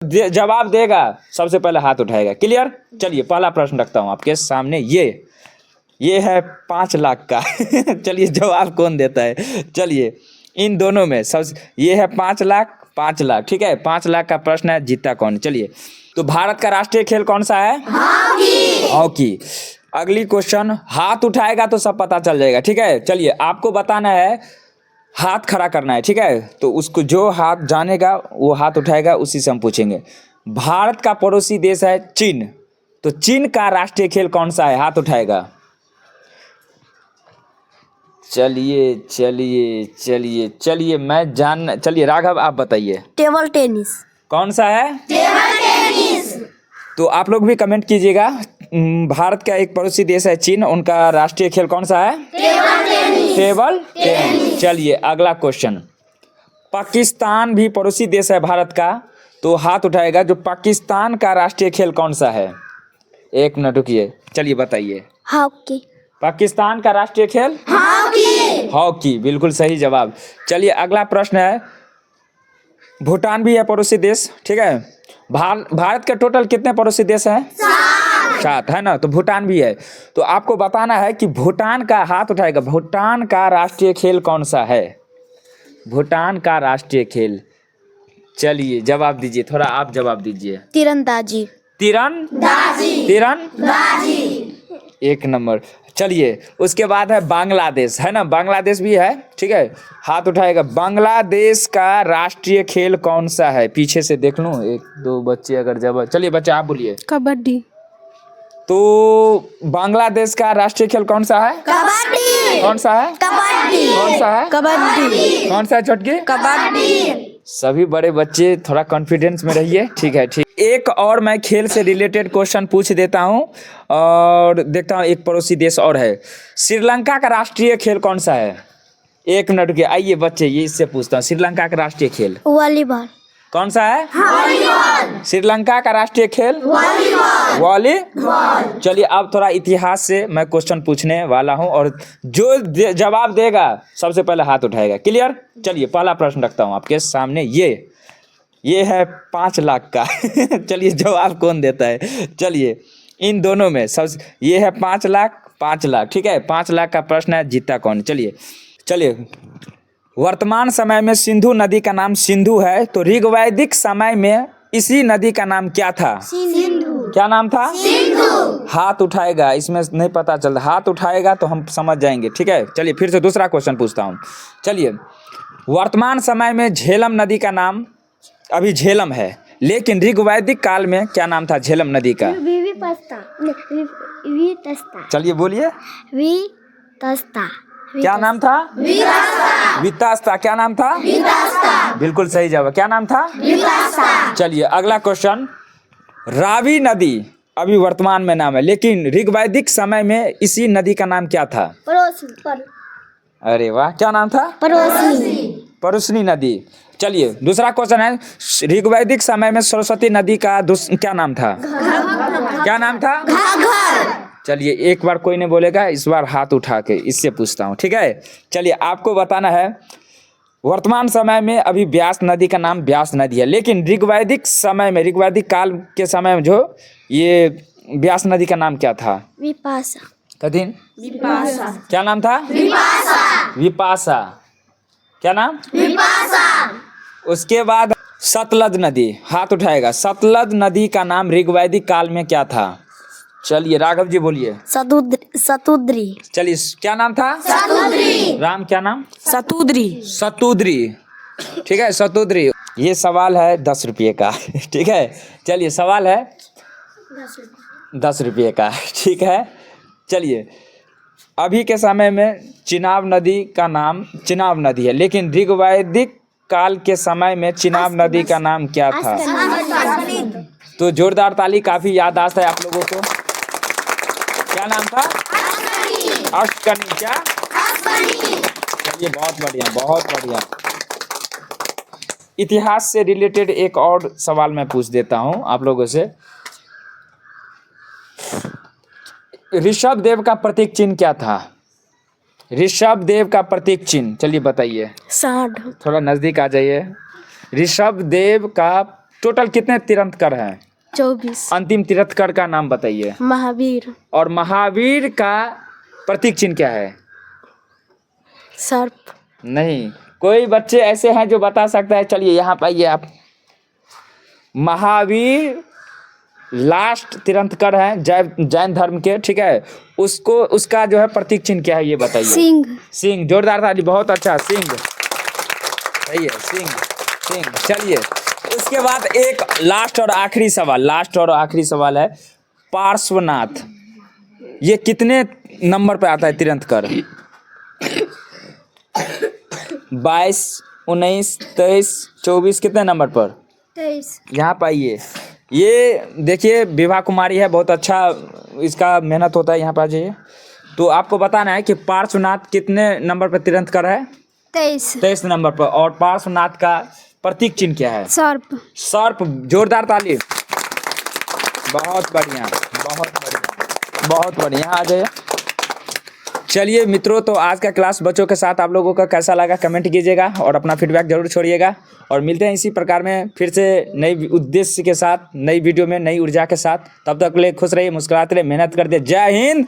जवाब देगा सबसे पहले हाथ उठाएगा। क्लियर? चलिए पहला प्रश्न रखता हूँ आपके सामने। ये है 5 लाख का चलिए जवाब कौन देता है? चलिए इन दोनों में सब, ये है 5 लाख 5 लाख, ठीक है। 5 लाख का प्रश्न है, जीता कौन? चलिए, तो भारत का राष्ट्रीय खेल कौन सा है? हॉकी। अगली क्वेश्चन, हाथ उठाएगा तो सब पता चल जाएगा, ठीक है। चलिए आपको बताना है, हाथ खड़ा करना है, ठीक है। तो उसको जो हाथ जानेगा वो हाथ उठाएगा, उसी से हम पूछेंगे। भारत का पड़ोसी देश है चीन, तो चीन का राष्ट्रीय खेल कौन सा है? हाथ उठाएगा। चलिए चलिए चलिए चलिए चलिए राघव आप बताइए। Table tennis. कौन सा है? Table tennis. तो आप लोग भी कमेंट कीजिएगा। भारत का एक पड़ोसी देश है चीन, उनका राष्ट्रीय खेल कौन सा है? Table tennis. Table tennis. चलिए अगला क्वेश्चन, पाकिस्तान भी पड़ोसी देश है भारत का, तो हाथ उठाएगा। जो पाकिस्तान का राष्ट्रीय खेल कौन सा है? 1 मिनट रुकिए, चलिए बताइए। हॉकी। पाकिस्तान का राष्ट्रीय खेल हॉकी, बिल्कुल सही जवाब। चलिए अगला प्रश्न है, भूटान भी है पड़ोसी देश, ठीक है। भारत के टोटल कितने पड़ोसी देश हैं? 7 है ना, तो भूटान भी है। तो आपको बताना है कि भूटान का, हाथ उठाएगा, भूटान का राष्ट्रीय खेल कौन सा है? भूटान का राष्ट्रीय खेल, चलिए जवाब दीजिए, थोड़ा आप जवाब दीजिए। तीरंदाजी। तीरंदाजी। 1 नंबर। चलिए उसके बाद है बांग्लादेश, है ना, बांग्लादेश भी है, ठीक है। हाथ उठाएगा। बांग्लादेश का राष्ट्रीय खेल कौन सा है? पीछे से देख लूं, 1-2 बच्चे अगर जवाब, चलिए बच्चे आप बोलिए। कबड्डी। तो बांग्लादेश का राष्ट्रीय खेल कौन सा है? कबड्डी। कौन सा है? कबड्डी। कौन सा है? कबड्डी। कौन सा है छोटकी? कबड्डी। सभी बड़े बच्चे थोड़ा कॉन्फिडेंस में रहिए, ठीक है, ठीक। एक और मैं खेल से रिलेटेड क्वेश्चन पूछ देता हूँ और देखता हूँ, एक पड़ोसी देश और है। श्रीलंका का राष्ट्रीय खेल कौन सा है? 1 मिनट के, आइए बच्चे, ये इससे पूछता हूँ। श्रीलंका का राष्ट्रीय खेल वॉलीबॉल। कौन सा है? वॉलीबॉल। श्रीलंका का राष्ट्रीय खेल वॉलीबॉल। चलिए अब थोड़ा इतिहास से मैं क्वेश्चन पूछने वाला हूं, और जो जवाब देगा सबसे पहले हाथ उठाएगा। क्लियर? चलिए पहला प्रश्न रखता हूं आपके सामने। ये है 5 लाख का चलिए जवाब कौन देता है? चलिए इन दोनों में सब, ये है 5 लाख 5 लाख, ठीक है। 5 लाख का प्रश्न है, जीता कौन? चलिए वर्तमान समय में सिंधु नदी का नाम सिंधु है, तो ऋग्वैदिक समय में इसी नदी का नाम क्या था? सिंधु। क्या नाम था? सिंधु। हाथ उठाएगा, इसमें नहीं पता चलता, हाथ उठाएगा तो हम समझ जाएंगे, ठीक है। चलिए फिर से दूसरा क्वेश्चन पूछता हूँ। चलिए वर्तमान समय में झेलम नदी का नाम अभी झेलम है, लेकिन ऋग्वैदिक काल में क्या नाम था झेलम नदी का? चलिए बोलिए। क्या नाम था? वितस्ता। क्या नाम था? बिल्कुल सही जवाब। क्या नाम था? चलिए अगला क्वेश्चन, रावी नदी अभी वर्तमान में नाम है, लेकिन ऋग्वैदिक समय में इसी नदी का नाम क्या था? अरे वाह, क्या नाम था? परुष्णी नदी। चलिए दूसरा क्वेश्चन है, ऋग्वैदिक समय में सरस्वती नदी का क्या नाम था? क्या नाम था? चलिए एक बार कोई नहीं बोलेगा, इस बार हाथ उठा के इससे पूछता हूँ, ठीक है। चलिए आपको बताना है, वर्तमान समय में अभी व्यास नदी का नाम व्यास नदी है, लेकिन ऋग्वैदिक समय में, ऋग्वैदिक काल के समय में जो ये व्यास नदी का नाम क्या था? विपाशा। कठिन? विपाशा। क्या नाम था? विपाशा। क्या नाम? विपाशा। उसके बाद सतलज नदी, हाथ उठाएगा। सतलज नदी का नाम ऋग्वैदिक काल में क्या था? चलिए राघव जी बोलिए। सतुद्री। चलिए क्या नाम था? सतुद्री। राम क्या नाम? सतुद्री, ठीक है, सतुद्री। ये सवाल है 10 रुपये का ठीक है। चलिए सवाल है 10 रुपये का, ठीक है। चलिए अभी के समय में चिनाब नदी का नाम चिनाब नदी है, लेकिन ऋग्वैदिक काल के समय में चिनाब नदी का नाम क्या था? तो जोरदार ताली, काफी याददाश्त है आप लोगों को। क्या नाम था? अष्टकनी। क्या? चलिए बहुत बढ़िया, बहुत बढ़िया। इतिहास से रिलेटेड एक और सवाल मैं पूछ देता हूं आप लोगों से। ऋषभ देव का प्रतीक चिन्ह क्या था? ऋषभ देव का प्रतीक चिन्ह, चलिए बताइए। सांड। थोड़ा नजदीक आ जाइए। ऋषभ देव का टोटल कितने तीर्थंकर हैं? 24। अंतिम तीर्थंकर का नाम बताइए। महावीर। और महावीर का प्रतीक चिन्ह क्या है? सर्प। नहीं, कोई बच्चे ऐसे हैं जो बता सकता है? चलिए यहाँ पे आइए आप। महावीर लास्ट तीर्थंकर है जैन धर्म के, ठीक है। उसको उसका जो है प्रतीक चिन्ह क्या है ये बताइए। सिंह। सिंह, जोरदार ताली, बहुत अच्छा, सिंह सही है, सिंह सिंह। चलिए उसके बाद एक लास्ट और आखिरी सवाल है, पार्श्वनाथ ये कितने नंबर पे आता है तीर्थंकर? 22, 19, 23, 24, कितने नंबर पर? 23। यहाँ पर आइए। ये देखिए विभा कुमारी है, बहुत अच्छा इसका मेहनत होता है। यहाँ पर आ जाइए। तो आपको बताना है कि पार्श्वनाथ कितने नंबर पर तीर्थंकर है? 23 नंबर पर। और पार्श्वनाथ का प्रतीक चिन्ह क्या है? सर्प। सर्प, जोरदार ताली, बहुत बढ़िया बहुत बढ़िया बहुत बढ़िया। आ जाइए। चलिए मित्रों, तो आज का क्लास बच्चों के साथ आप लोगों का कैसा लगा कमेंट कीजिएगा और अपना फीडबैक जरूर छोड़िएगा। और मिलते हैं इसी प्रकार में फिर से नई उद्देश्य के साथ, नई वीडियो में, नई ऊर्जा के साथ। तब तक के लिए खुश रहिए, मुस्कुराते रहिए, मेहनत करते। जय हिंद।